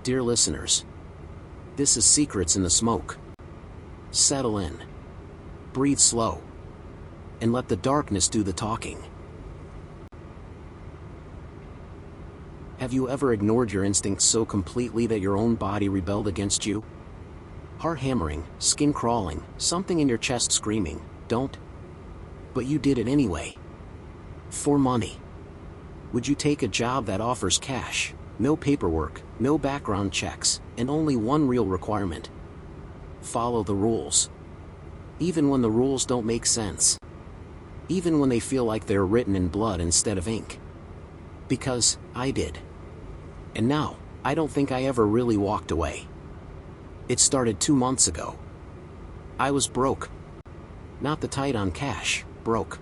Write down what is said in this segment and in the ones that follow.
Dear listeners, this is Secrets in the Smoke. Settle in. Breathe slow. And let the darkness do the talking. Have you ever ignored your instincts so completely that your own body rebelled against you? Heart hammering, skin crawling, something in your chest screaming, don't. But you did it anyway. For money. Would you take a job that offers cash, no paperwork, no background checks, and only one real requirement? Follow the rules. Even when the rules don't make sense. Even when they feel like they're written in blood instead of ink. Because I did. And now, I don't think I ever really walked away. It started 2 months ago. I was broke. Not the tight on cash, broke.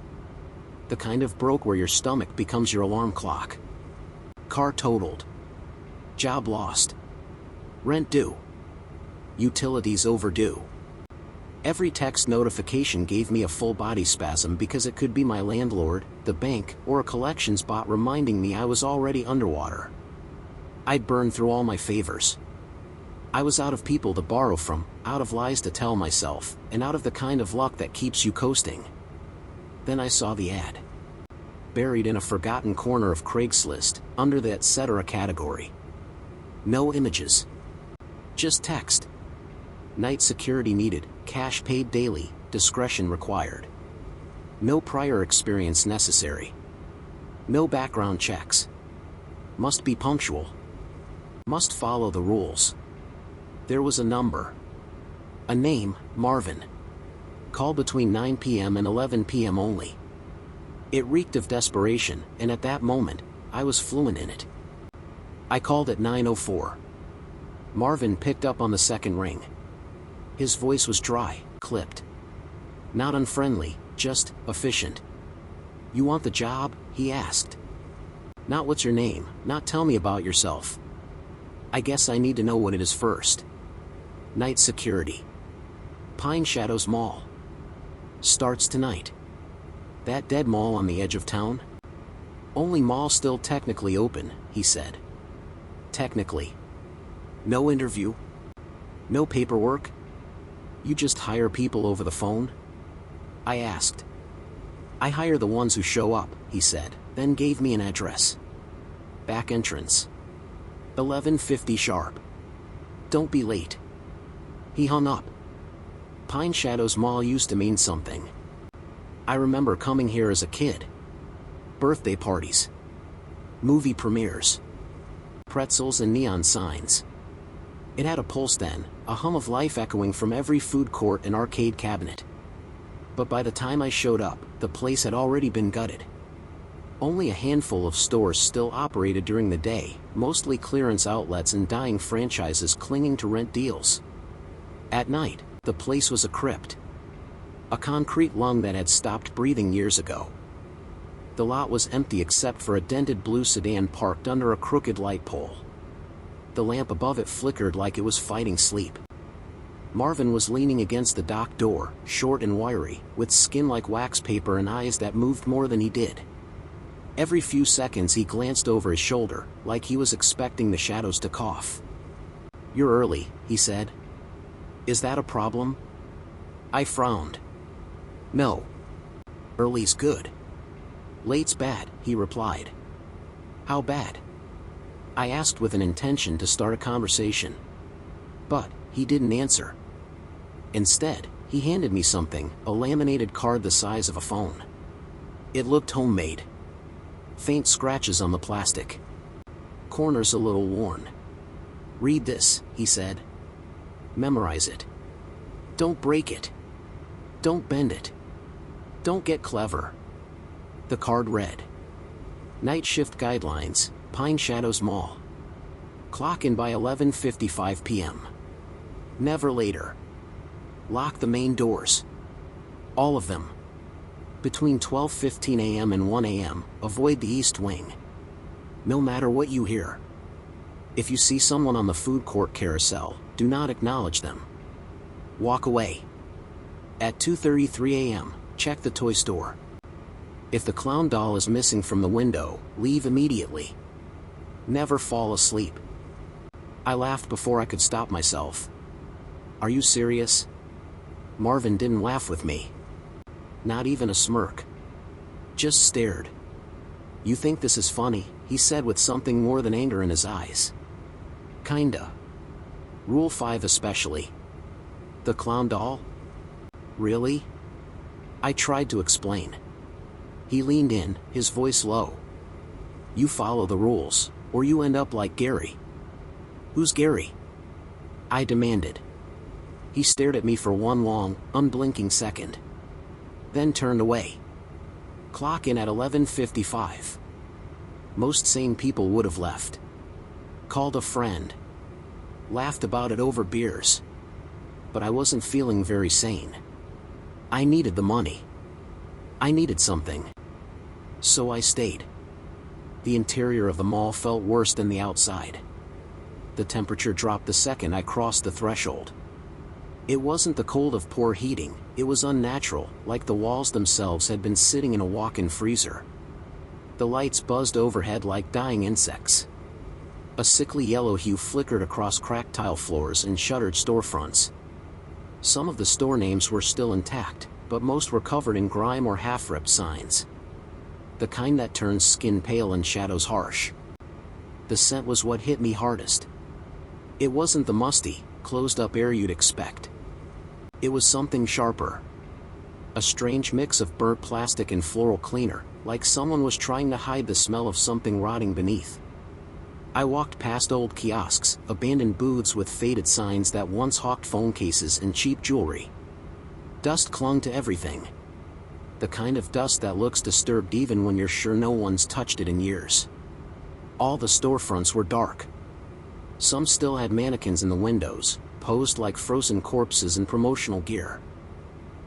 The kind of broke where your stomach becomes your alarm clock. Car totaled. Job lost. Rent due. Utilities overdue. Every text notification gave me a full body spasm because it could be my landlord, the bank, or a collections bot reminding me I was already underwater. I'd burned through all my favors. I was out of people to borrow from, out of lies to tell myself, and out of the kind of luck that keeps you coasting. Then I saw the ad. Buried in a forgotten corner of Craigslist, under the etc. category. No images. Just text. Night security needed, cash paid daily, discretion required. No prior experience necessary. No background checks. Must be punctual. Must follow the rules. There was a number. A name, Marvin. Call between 9 p.m. and 11 p.m. only. It reeked of desperation, and at that moment, I was fluent in it. I called at 9:04. Marvin picked up on the second ring. His voice was dry, clipped. Not unfriendly, just efficient. You want the job? He asked. Not what's your name, not tell me about yourself. I guess I need to know what it is first. Night security. Pine Shadows Mall. Starts tonight. That dead mall on the edge of town? Only mall still technically open, he said. Technically. No interview? No paperwork? You just hire people over the phone? I asked. I hire the ones who show up, he said, then gave me an address. Back entrance. 11:50 sharp. Don't be late. He hung up. Pine Shadows Mall used to mean something. I remember coming here as a kid. Birthday parties. Movie premieres. Pretzels and neon signs. It had a pulse then, a hum of life echoing from every food court and arcade cabinet. But by the time I showed up, the place had already been gutted. Only a handful of stores still operated during the day, mostly clearance outlets and dying franchises clinging to rent deals. At night, the place was a crypt. A concrete lung that had stopped breathing years ago. The lot was empty except for a dented blue sedan parked under a crooked light pole. The lamp above it flickered like it was fighting sleep. Marvin was leaning against the dock door, short and wiry, with skin like wax paper and eyes that moved more than he did. Every few seconds he glanced over his shoulder, like he was expecting the shadows to cough. You're early, he said. Is that a problem? I frowned. No. Early's good. Late's bad, he replied. How bad? I asked with an intention to start a conversation. But he didn't answer. Instead, he handed me something, a laminated card the size of a phone. It looked homemade. Faint scratches on the plastic. Corners a little worn. Read this, he said. Memorize it. Don't break it. Don't bend it. Don't get clever. The card read. Night shift guidelines, Pine Shadows Mall. Clock in by 11:55 p.m. Never later. Lock the main doors. All of them. Between 12:15 a.m. and 1 a.m., avoid the east wing. No matter what you hear. If you see someone on the food court carousel, do not acknowledge them. Walk away. At 2:33 a.m., check the toy store. If the clown doll is missing from the window, leave immediately. Never fall asleep. I laughed before I could stop myself. Are you serious? Marvin didn't laugh with me. Not even a smirk. Just stared. You think this is funny? He said with something more than anger in his eyes. Kinda. Rule 5 especially. The clown doll? Really? I tried to explain. He leaned in, his voice low. You follow the rules, or you end up like Gary. Who's Gary? I demanded. He stared at me for one long, unblinking second. Then turned away. Clock in at 11:55. Most sane people would have left. Called a friend. Laughed about it over beers. But I wasn't feeling very sane. I needed the money. I needed something. So I stayed. The interior of the mall felt worse than the outside. The temperature dropped the second I crossed the threshold. It wasn't the cold of poor heating, it was unnatural, like the walls themselves had been sitting in a walk-in freezer. The lights buzzed overhead like dying insects. A sickly yellow hue flickered across cracked tile floors and shuttered storefronts. Some of the store names were still intact, but most were covered in grime or half-ripped signs. The kind that turns skin pale and shadows harsh. The scent was what hit me hardest. It wasn't the musty, closed-up air you'd expect. It was something sharper. A strange mix of burnt plastic and floral cleaner, like someone was trying to hide the smell of something rotting beneath. I walked past old kiosks, abandoned booths with faded signs that once hawked phone cases and cheap jewelry. Dust clung to everything. The kind of dust that looks disturbed even when you're sure no one's touched it in years. All the storefronts were dark. Some still had mannequins in the windows, posed like frozen corpses in promotional gear.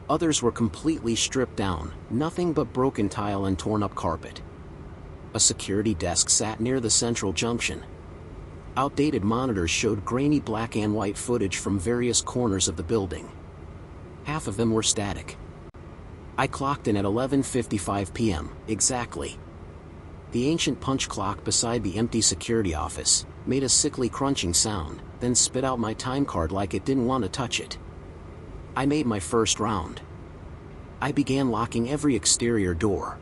Others were completely stripped down, nothing but broken tile and torn-up carpet. A security desk sat near the central junction. Outdated monitors showed grainy black and white footage from various corners of the building. Half of them were static. I clocked in at 11:55 p.m., exactly. The ancient punch clock beside the empty security office made a sickly crunching sound, then spit out my time card like it didn't want to touch it. I made my first round. I began locking every exterior door.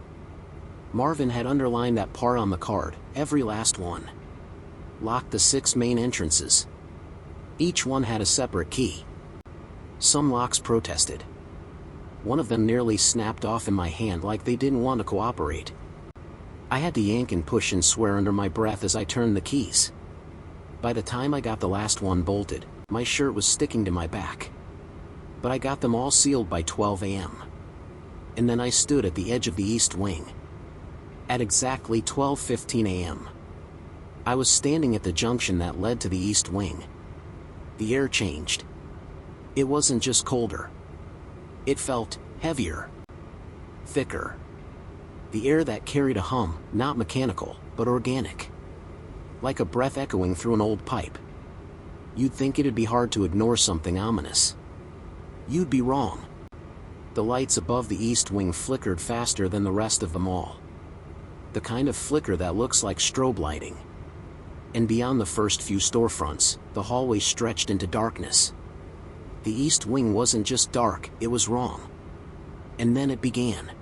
Marvin had underlined that part on the card, every last one. Locked the 6 main entrances. Each one had a separate key. Some locks protested. One of them nearly snapped off in my hand like they didn't want to cooperate. I had to yank and push and swear under my breath as I turned the keys. By the time I got the last one bolted, my shirt was sticking to my back. But I got them all sealed by 12 a.m. And then I stood at the edge of the east wing. At exactly 12:15 a.m. I was standing at the junction that led to the east wing. The air changed. It wasn't just colder. It felt heavier. Thicker. The air that carried a hum, not mechanical, but organic. Like a breath echoing through an old pipe. You'd think it'd be hard to ignore something ominous. You'd be wrong. The lights above the east wing flickered faster than the rest of the mall. The kind of flicker that looks like strobe lighting. And beyond the first few storefronts, the hallway stretched into darkness. The east wing wasn't just dark, it was wrong. And then it began.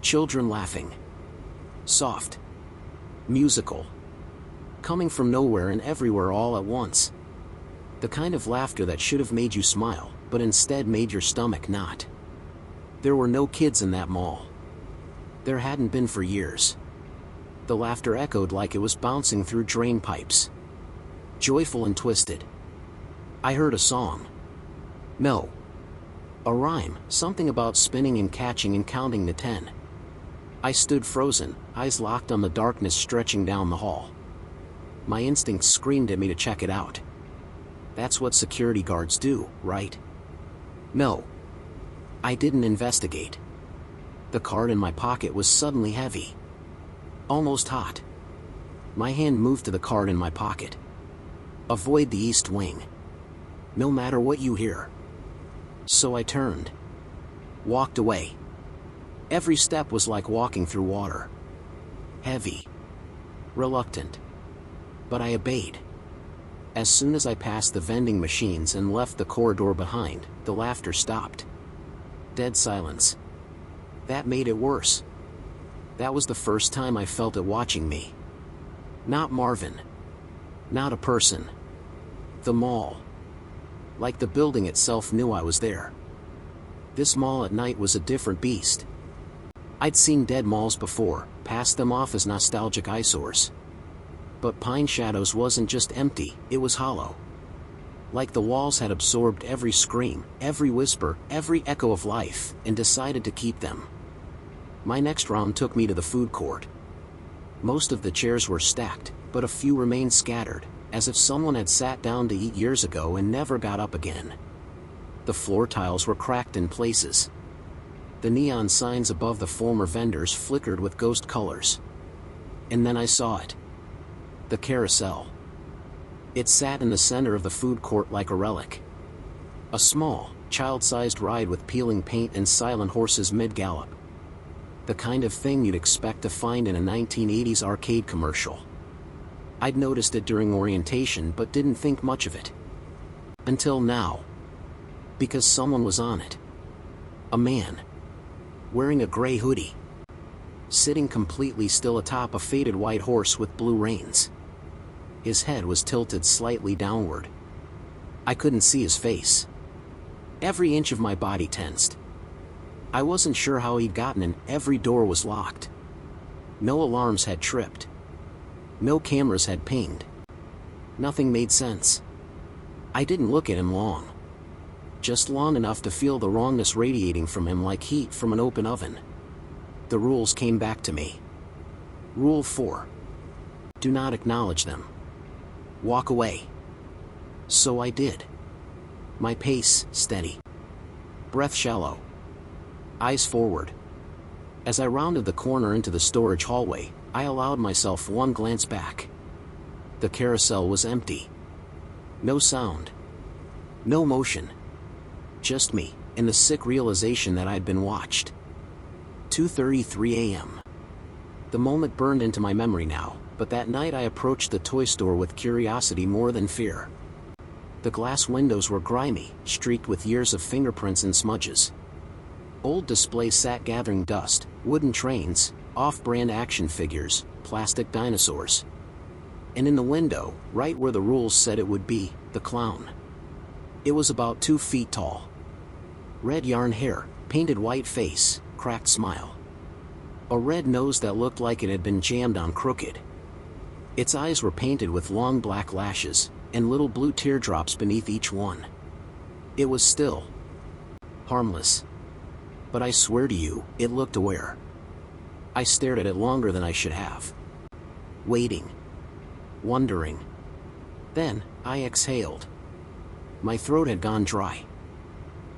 Children laughing. Soft. Musical. Coming from nowhere and everywhere all at once. The kind of laughter that should have made you smile, but instead made your stomach knot. There were no kids in that mall. There hadn't been for years. The laughter echoed like it was bouncing through drain pipes. Joyful and twisted. I heard a song. No. A rhyme, something about spinning and catching and counting to 10. I stood frozen, eyes locked on the darkness stretching down the hall. My instincts screamed at me to check it out. That's what security guards do, right? No. I didn't investigate. The card in my pocket was suddenly heavy. Almost hot. My hand moved to the card in my pocket. Avoid the east wing. No matter what you hear. So I turned. Walked away. Every step was like walking through water. Heavy. Reluctant. But I obeyed. As soon as I passed the vending machines and left the corridor behind, the laughter stopped. Dead silence. That made it worse. That was the first time I felt it watching me. Not Marvin. Not a person. The mall. Like the building itself knew I was there. This mall at night was a different beast. I'd seen dead malls before, passed them off as nostalgic eyesores. But Pine Shadows wasn't just empty, it was hollow. Like the walls had absorbed every scream, every whisper, every echo of life, and decided to keep them. My next round took me to the food court. Most of the chairs were stacked, but a few remained scattered, as if someone had sat down to eat years ago and never got up again. The floor tiles were cracked in places. The neon signs above the former vendors flickered with ghost colors. And then I saw it. The carousel. It sat in the center of the food court like a relic. A small, child-sized ride with peeling paint and silent horses mid-gallop. The kind of thing you'd expect to find in a 1980s arcade commercial. I'd noticed it during orientation but didn't think much of it. Until now. Because someone was on it. A man. Wearing a gray hoodie. Sitting completely still atop a faded white horse with blue reins. His head was tilted slightly downward. I couldn't see his face. Every inch of my body tensed. I wasn't sure how he'd gotten in, every door was locked. No alarms had tripped. No cameras had pinged. Nothing made sense. I didn't look at him long. Just long enough to feel the wrongness radiating from him like heat from an open oven. The rules came back to me. Rule 4. Do not acknowledge them. Walk away. So I did. My pace steady. Breath shallow. Eyes forward. As I rounded the corner into the storage hallway, I allowed myself one glance back. The carousel was empty. No sound. No motion. Just me, and the sick realization that I'd been watched. 2:33 a.m. The moment burned into my memory now, but that night I approached the toy store with curiosity more than fear. The glass windows were grimy, streaked with years of fingerprints and smudges. Old displays sat gathering dust, wooden trains, off-brand action figures, plastic dinosaurs. And in the window, right where the rules said it would be, the clown. It was about 2 feet tall. Red yarn hair, painted white face, cracked smile. A red nose that looked like it had been jammed on crooked. Its eyes were painted with long black lashes, and little blue teardrops beneath each one. It was still. Harmless. But I swear to you, it looked aware. I stared at it longer than I should have. Waiting. Wondering. Then, I exhaled. My throat had gone dry.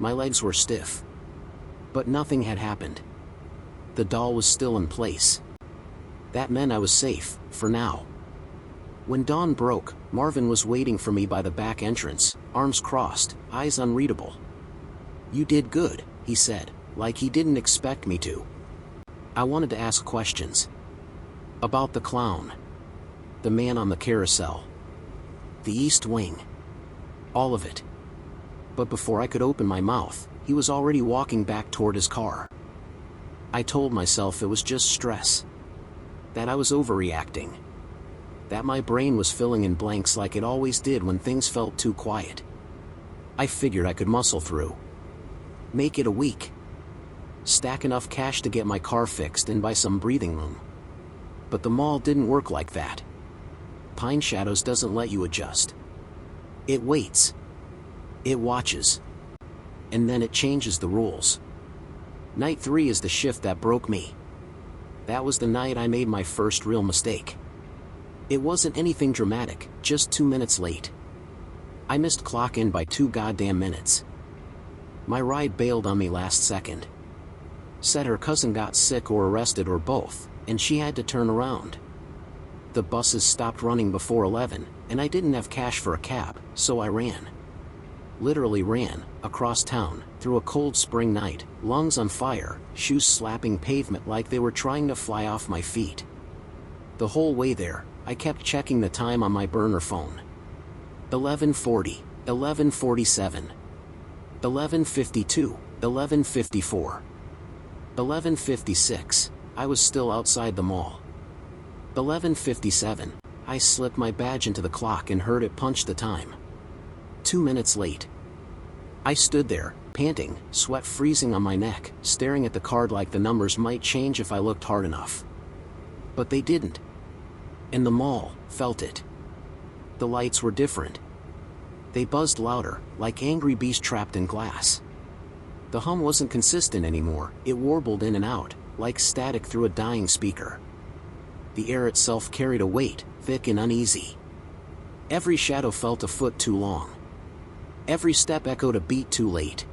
My legs were stiff. But nothing had happened. The doll was still in place. That meant I was safe, for now. When dawn broke, Marvin was waiting for me by the back entrance, arms crossed, eyes unreadable. "You did good," he said, like he didn't expect me to. I wanted to ask questions. About the clown. The man on the carousel. The East Wing. All of it. But before I could open my mouth, he was already walking back toward his car. I told myself it was just stress. That I was overreacting. That my brain was filling in blanks like it always did when things felt too quiet. I figured I could muscle through. Make it a week. Stack enough cash to get my car fixed and buy some breathing room. But the mall didn't work like that. Pine Shadows doesn't let you adjust. It waits. It watches. And then it changes the rules. Night 3 is the shift that broke me. That was the night I made my first real mistake. It wasn't anything dramatic, just 2 minutes late. I missed clock in by 2 goddamn minutes. My ride bailed on me last second. Said her cousin got sick or arrested or both, and she had to turn around. The buses stopped running before 11, and I didn't have cash for a cab, so I ran. Literally ran, across town, through a cold spring night, lungs on fire, shoes slapping pavement like they were trying to fly off my feet. The whole way there, I kept checking the time on my burner phone. 11:40, 11:47, 11:52, 11:54, 11:56, I was still outside the mall. 11:57, I slipped my badge into the clock and heard it punch the time. 2 minutes late. I stood there, panting, sweat freezing on my neck, staring at the card like the numbers might change if I looked hard enough. But they didn't. And the mall felt it. The lights were different. They buzzed louder, like angry bees trapped in glass. The hum wasn't consistent anymore, it warbled in and out, like static through a dying speaker. The air itself carried a weight, thick and uneasy. Every shadow felt a foot too long. Every step echoed a beat too late.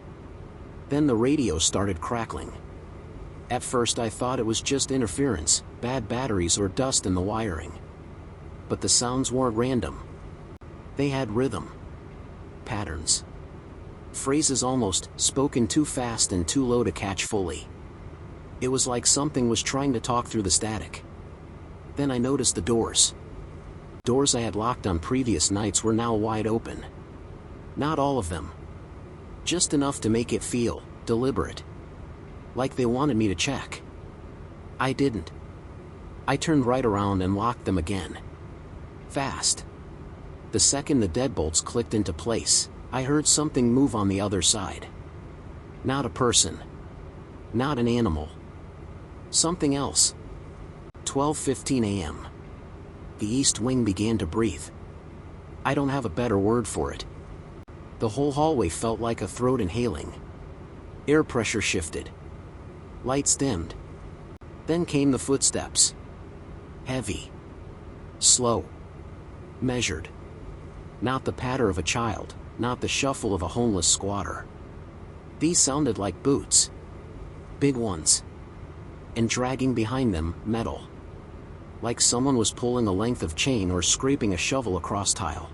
Then the radio started crackling. At first I thought it was just interference, bad batteries or dust in the wiring. But the sounds weren't random. They had rhythm. Patterns. Phrases almost spoken too fast and too low to catch fully. It was like something was trying to talk through the static. Then I noticed the doors. Doors I had locked on previous nights were now wide open. Not all of them. Just enough to make it feel deliberate. Like they wanted me to check. I didn't. I turned right around and locked them again. Fast. The second the deadbolts clicked into place, I heard something move on the other side. Not a person. Not an animal. Something else. 12:15 a.m. The east wing began to breathe. I don't have a better word for it. The whole hallway felt like a throat inhaling. Air pressure shifted. Lights dimmed. Then came the footsteps. Heavy. Slow. Measured. Not the patter of a child, not the shuffle of a homeless squatter. These sounded like boots. Big ones. And dragging behind them, metal. Like someone was pulling a length of chain or scraping a shovel across tile.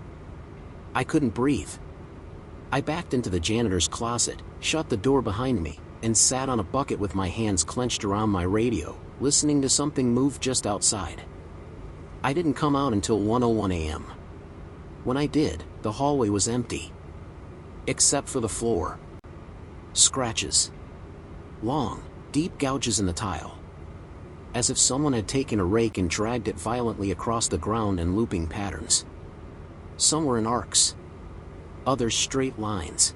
I couldn't breathe. I backed into the janitor's closet, shut the door behind me, and sat on a bucket with my hands clenched around my radio, listening to something move just outside. I didn't come out until 1:01 a.m. When I did, the hallway was empty. Except for the floor. Scratches. Long, deep gouges in the tile. As if someone had taken a rake and dragged it violently across the ground in looping patterns. Some were in arcs. Others straight lines.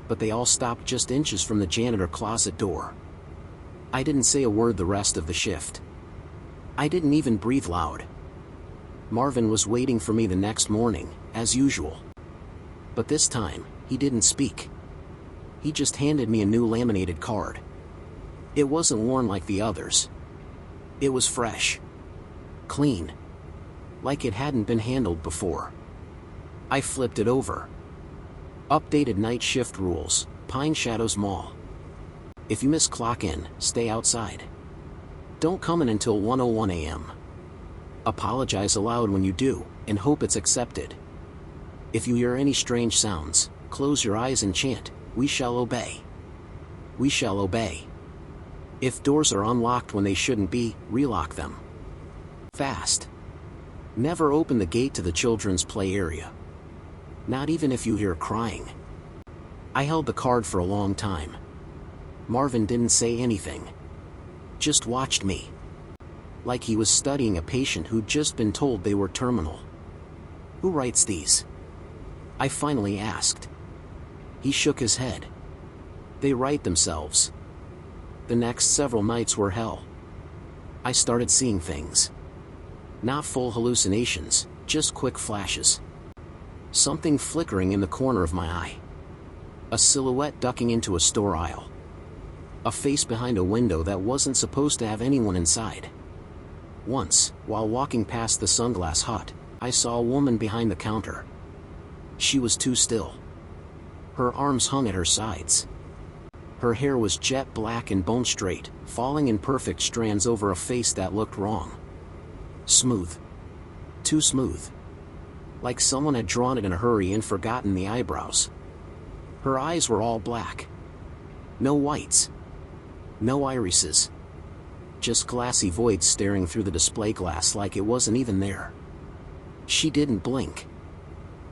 But they all stopped just inches from the janitor closet door. I didn't say a word the rest of the shift. I didn't even breathe loud. Marvin was waiting for me the next morning, as usual. But this time, he didn't speak. He just handed me a new laminated card. It wasn't worn like the others. It was fresh. Clean. Like it hadn't been handled before. I flipped it over. Updated night shift rules, Pine Shadows Mall. If you miss clock in, stay outside. Don't come in until 1:01 a.m. Apologize aloud when you do, and hope it's accepted. If you hear any strange sounds, close your eyes and chant, "We shall obey. We shall obey." If doors are unlocked when they shouldn't be, relock them. Fast. Never open the gate to the children's play area. Not even if you hear crying. I held the card for a long time. Marvin didn't say anything. Just watched me. Like he was studying a patient who'd just been told they were terminal. Who writes these? I finally asked. He shook his head. They write themselves. The next several nights were hell. I started seeing things. Not full hallucinations, just quick flashes. Something flickering in the corner of my eye. A silhouette ducking into a store aisle. A face behind a window that wasn't supposed to have anyone inside. Once, while walking past the sunglass hut, I saw a woman behind the counter. She was too still. Her arms hung at her sides. Her hair was jet black and bone straight, falling in perfect strands over a face that looked wrong. Smooth. Too smooth. Like someone had drawn it in a hurry and forgotten the eyebrows. Her eyes were all black. No whites. No irises. Just glassy voids staring through the display glass like it wasn't even there. She didn't blink.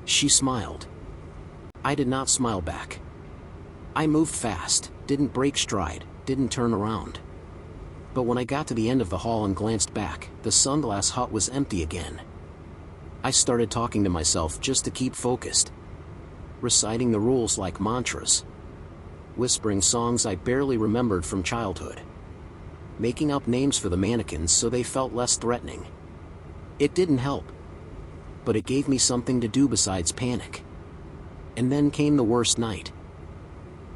She smiled. I did not smile back. I moved fast, didn't break stride, didn't turn around. But when I got to the end of the hall and glanced back, the sunglass hut was empty again. I started talking to myself just to keep focused, reciting the rules like mantras, whispering songs I barely remembered from childhood, making up names for the mannequins so they felt less threatening. It didn't help, but it gave me something to do besides panic. And then came the worst night.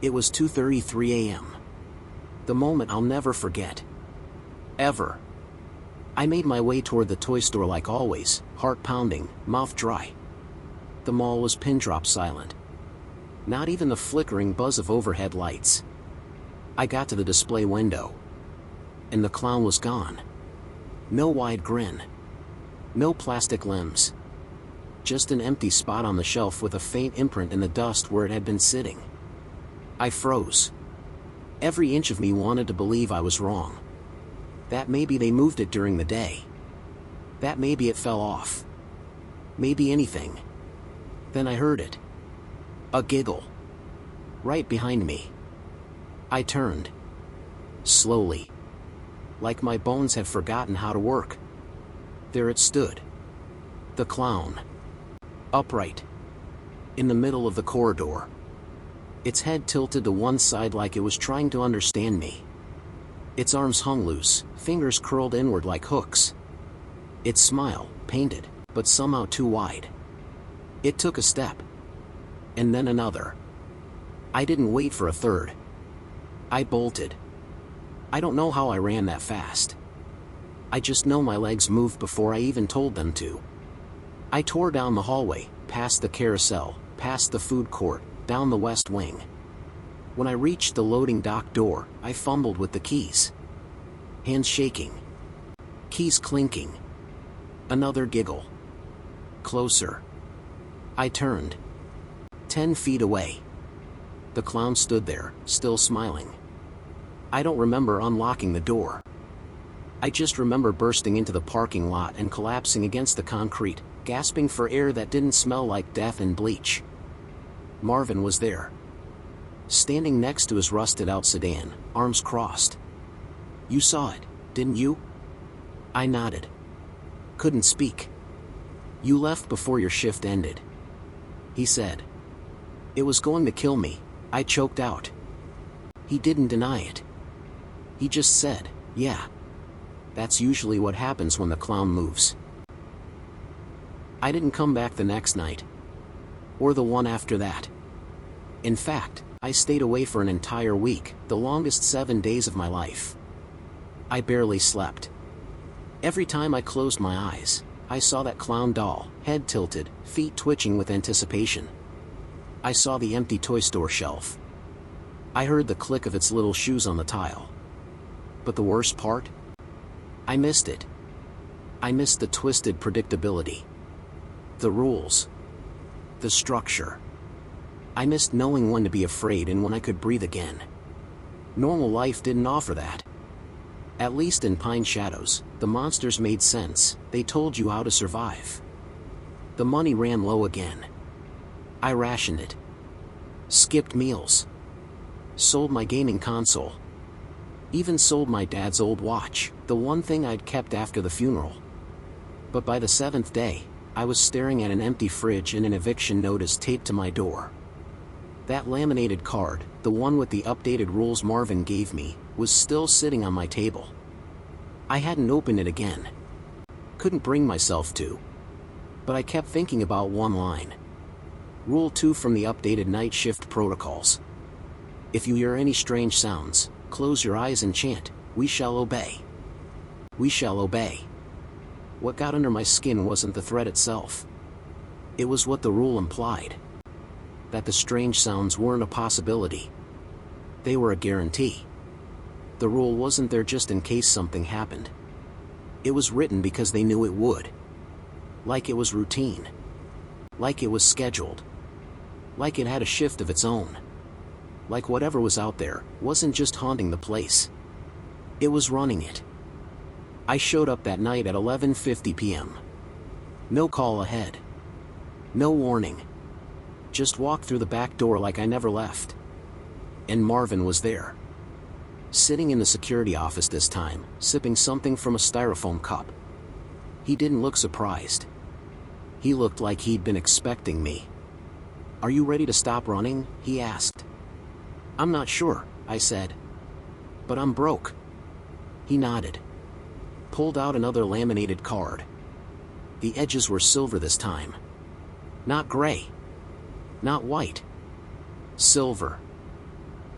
It was 2:33 a.m. The moment I'll never forget. Ever. I made my way toward the toy store like always, heart pounding, mouth dry. The mall was pin drop silent. Not even the flickering buzz of overhead lights. I got to the display window, and the clown was gone. No wide grin. No plastic limbs. Just an empty spot on the shelf with a faint imprint in the dust where it had been sitting. I froze. Every inch of me wanted to believe I was wrong. That maybe they moved it during the day. That maybe it fell off. Maybe anything. Then I heard it. A giggle. Right behind me. I turned. Slowly. Like my bones had forgotten how to work. There it stood. The clown. Upright. In the middle of the corridor. Its head tilted to one side like it was trying to understand me. Its arms hung loose, fingers curled inward like hooks. Its smile, painted, but somehow too wide. It took a step. And then another. I didn't wait for a third. I bolted. I don't know how I ran that fast. I just know my legs moved before I even told them to. I tore down the hallway, past the carousel, past the food court, down the west wing. When I reached the loading dock door, I fumbled with the keys. Hands shaking. Keys clinking. Another giggle. Closer. I turned. 10 feet away. The clown stood there, still smiling. I don't remember unlocking the door. I just remember bursting into the parking lot and collapsing against the concrete, gasping for air that didn't smell like death and bleach. Marvin was there. Standing next to his rusted-out sedan, arms crossed. You saw it, didn't you? I nodded. Couldn't speak. You left before your shift ended. He said. It was going to kill me, I choked out. He didn't deny it. He just said, yeah. That's usually what happens when the clown moves. I didn't come back the next night. Or the one after that. In fact, I stayed away for an entire week, the longest 7 days of my life. I barely slept. Every time I closed my eyes, I saw that clown doll, head tilted, feet twitching with anticipation. I saw the empty toy store shelf. I heard the click of its little shoes on the tile. But the worst part? I missed it. I missed the twisted predictability. The rules. The structure. I missed knowing when to be afraid and when I could breathe again. Normal life didn't offer that. At least in Pine Shadows, the monsters made sense, they told you how to survive. The money ran low again. I rationed it. Skipped meals. Sold my gaming console. Even sold my dad's old watch, the one thing I'd kept after the funeral. But by the 7th day, I was staring at an empty fridge and an eviction notice taped to my door. That laminated card, the one with the updated rules Marvin gave me, was still sitting on my table. I hadn't opened it again. Couldn't bring myself to. But I kept thinking about one line. Rule 2 from the updated night shift protocols. If you hear any strange sounds, close your eyes and chant, "We shall obey. We shall obey." What got under my skin wasn't the threat itself. It was what the rule implied. That the strange sounds weren't a possibility. They were a guarantee. The rule wasn't there just in case something happened. It was written because they knew it would. Like it was routine. Like it was scheduled. Like it had a shift of its own. Like whatever was out there wasn't just haunting the place. It was running it. I showed up that night at 11:50 p.m. No call ahead. No warning. Just walked through the back door like I never left. And Marvin was there. Sitting in the security office this time, sipping something from a styrofoam cup. He didn't look surprised. He looked like he'd been expecting me. "Are you ready to stop running?" he asked. "I'm not sure," I said. "But I'm broke." He nodded. Pulled out another laminated card. The edges were silver this time. Not gray. Not white. Silver.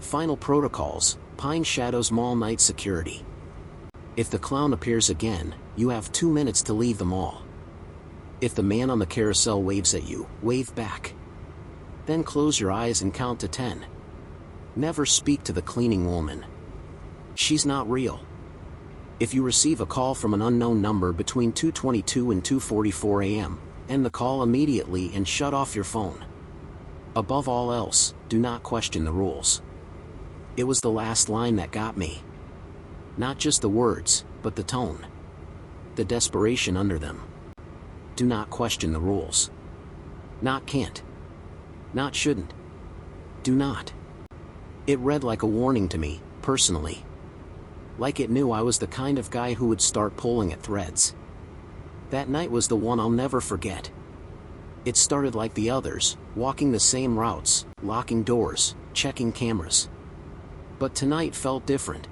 Final protocols, Pine Shadows Mall night security. If the clown appears again, you have 2 minutes to leave the mall. If the man on the carousel waves at you, wave back. Then close your eyes and count to 10. Never speak to the cleaning woman. She's not real. If you receive a call from an unknown number between 2:22 and 2:44 a.m., end the call immediately and shut off your phone. Above all else, do not question the rules. It was the last line that got me. Not just the words, but the tone. The desperation under them. Do not question the rules. Not can't. Not shouldn't. Do not. It read like a warning to me, personally. Like it knew I was the kind of guy who would start pulling at threads. That night was the one I'll never forget. It started like the others, walking the same routes, locking doors, checking cameras. But tonight felt different.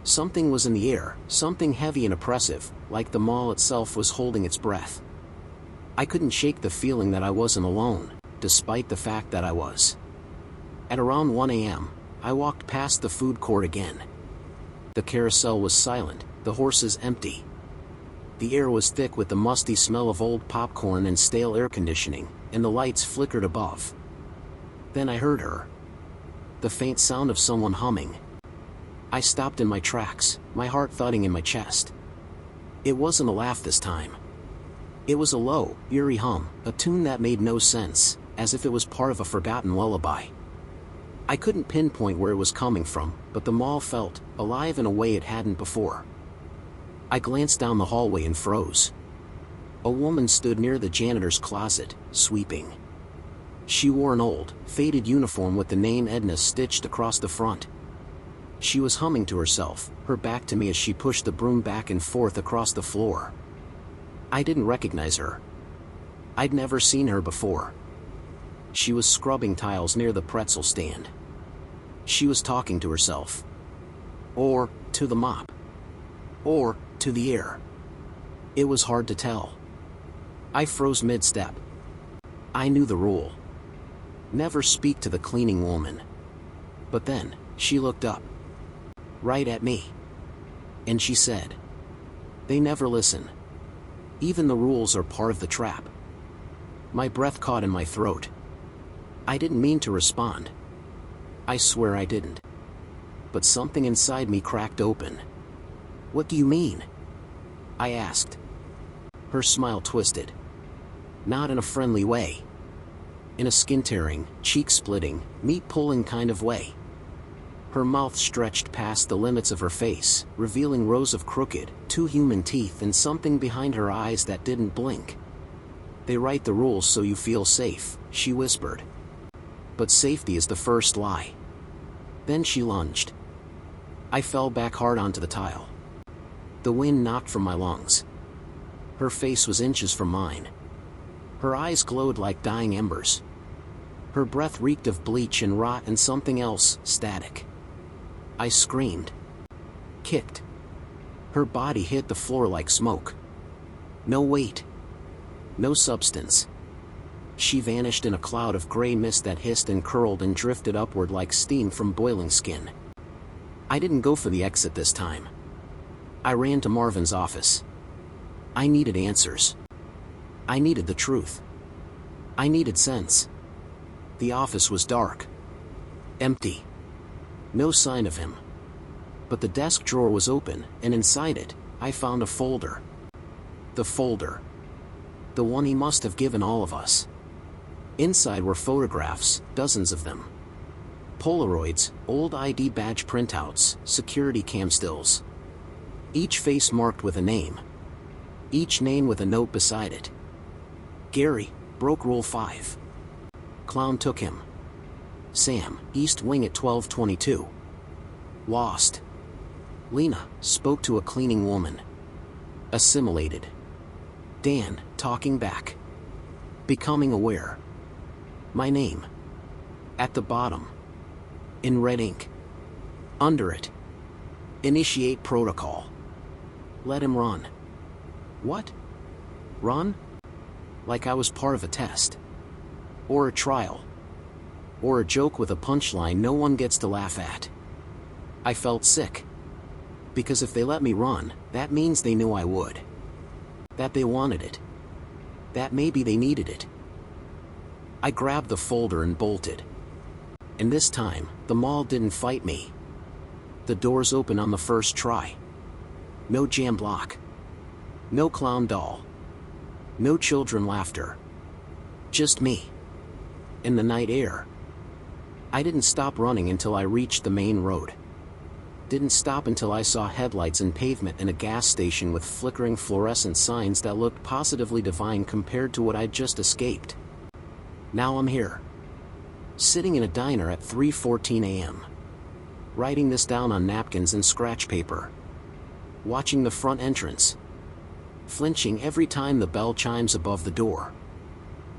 Something was in the air, something heavy and oppressive, like the mall itself was holding its breath. I couldn't shake the feeling that I wasn't alone, despite the fact that I was. At around 1 a.m., I walked past the food court again. The carousel was silent, the horses empty. The air was thick with the musty smell of old popcorn and stale air conditioning, and the lights flickered above. Then I heard her. The faint sound of someone humming. I stopped in my tracks, my heart thudding in my chest. It wasn't a laugh this time. It was a low, eerie hum, a tune that made no sense, as if it was part of a forgotten lullaby. I couldn't pinpoint where it was coming from, but the mall felt alive in a way it hadn't before. I glanced down the hallway and froze. A woman stood near the janitor's closet, sweeping. She wore an old, faded uniform with the name Edna stitched across the front. She was humming to herself, her back to me as she pushed the broom back and forth across the floor. I didn't recognize her. I'd never seen her before. She was scrubbing tiles near the pretzel stand. She was talking to herself. Or to the mop. Or to the air. It was hard to tell. I froze mid-step. I knew the rule. Never speak to the cleaning woman. But then, she looked up. Right at me. And she said, "They never listen. Even the rules are part of the trap." My breath caught in my throat. I didn't mean to respond. I swear I didn't. But something inside me cracked open. "What do you mean?" I asked. Her smile twisted. Not in a friendly way. In a skin-tearing, cheek-splitting, meat-pulling kind of way. Her mouth stretched past the limits of her face, revealing rows of crooked, two human teeth and something behind her eyes that didn't blink. "They write the rules so you feel safe," she whispered. "But safety is the first lie." Then she lunged. I fell back hard onto the tile. The wind knocked from my lungs. Her face was inches from mine. Her eyes glowed like dying embers. Her breath reeked of bleach and rot and something else, static. I screamed. Kicked. Her body hit the floor like smoke. No weight. No substance. She vanished in a cloud of gray mist that hissed and curled and drifted upward like steam from boiling skin. I didn't go for the exit this time. I ran to Marvin's office. I needed answers. I needed the truth. I needed sense. The office was dark. Empty. No sign of him. But the desk drawer was open, and inside it, I found a folder. The folder. The one he must have given all of us. Inside were photographs, dozens of them. Polaroids, old ID badge printouts, security cam stills. Each face marked with a name. Each name with a note beside it. Gary, Broke Rule 5. Clown took him. Sam, East Wing at 12:22. Lost. Lena, spoke to a cleaning woman. Assimilated. Dan, talking back. Becoming aware. My name. At the bottom. In red ink. Under it. Initiate protocol. Let him run. What? Run? Like I was part of a test. Or a trial. Or a joke with a punchline no one gets to laugh at. I felt sick. Because if they let me run, that means they knew I would. That they wanted it. That maybe they needed it. I grabbed the folder and bolted. And this time, the mall didn't fight me. The doors open on the first try. No jam block. No clown doll. No children laughter. Just me. In the night air. I didn't stop running until I reached the main road. Didn't stop until I saw headlights and pavement and a gas station with flickering fluorescent signs that looked positively divine compared to what I'd just escaped. Now I'm here. Sitting in a diner at 3:14 a.m. Writing this down on napkins and scratch paper. Watching the front entrance. Flinching every time the bell chimes above the door.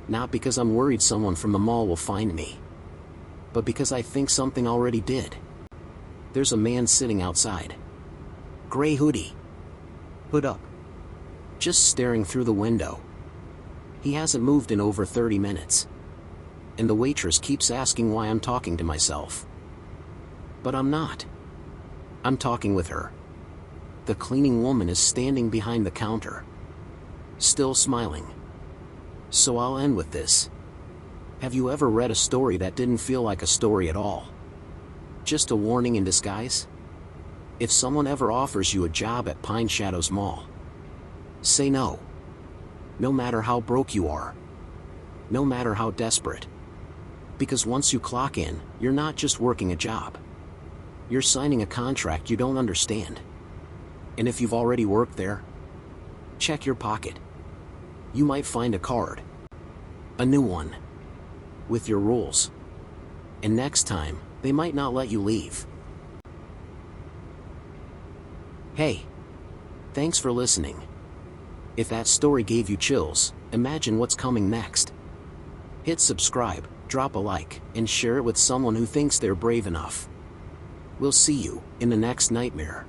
Not because I'm worried someone from the mall will find me. But because I think something already did. There's a man sitting outside. Gray hoodie. Hood up. Just staring through the window. He hasn't moved in over 30 minutes. And the waitress keeps asking why I'm talking to myself. But I'm not. I'm talking with her. The cleaning woman is standing behind the counter. Still smiling. So I'll end with this. Have you ever read a story that didn't feel like a story at all? Just a warning in disguise? If someone ever offers you a job at Pine Shadows Mall, say no. No matter how broke you are. No matter how desperate. Because once you clock in, you're not just working a job. You're signing a contract you don't understand. And if you've already worked there, check your pocket. You might find a card. A new one. With your rules. And next time, they might not let you leave. Hey. Thanks for listening. If that story gave you chills, imagine what's coming next. Hit subscribe, drop a like, and share it with someone who thinks they're brave enough. We'll see you in the next nightmare.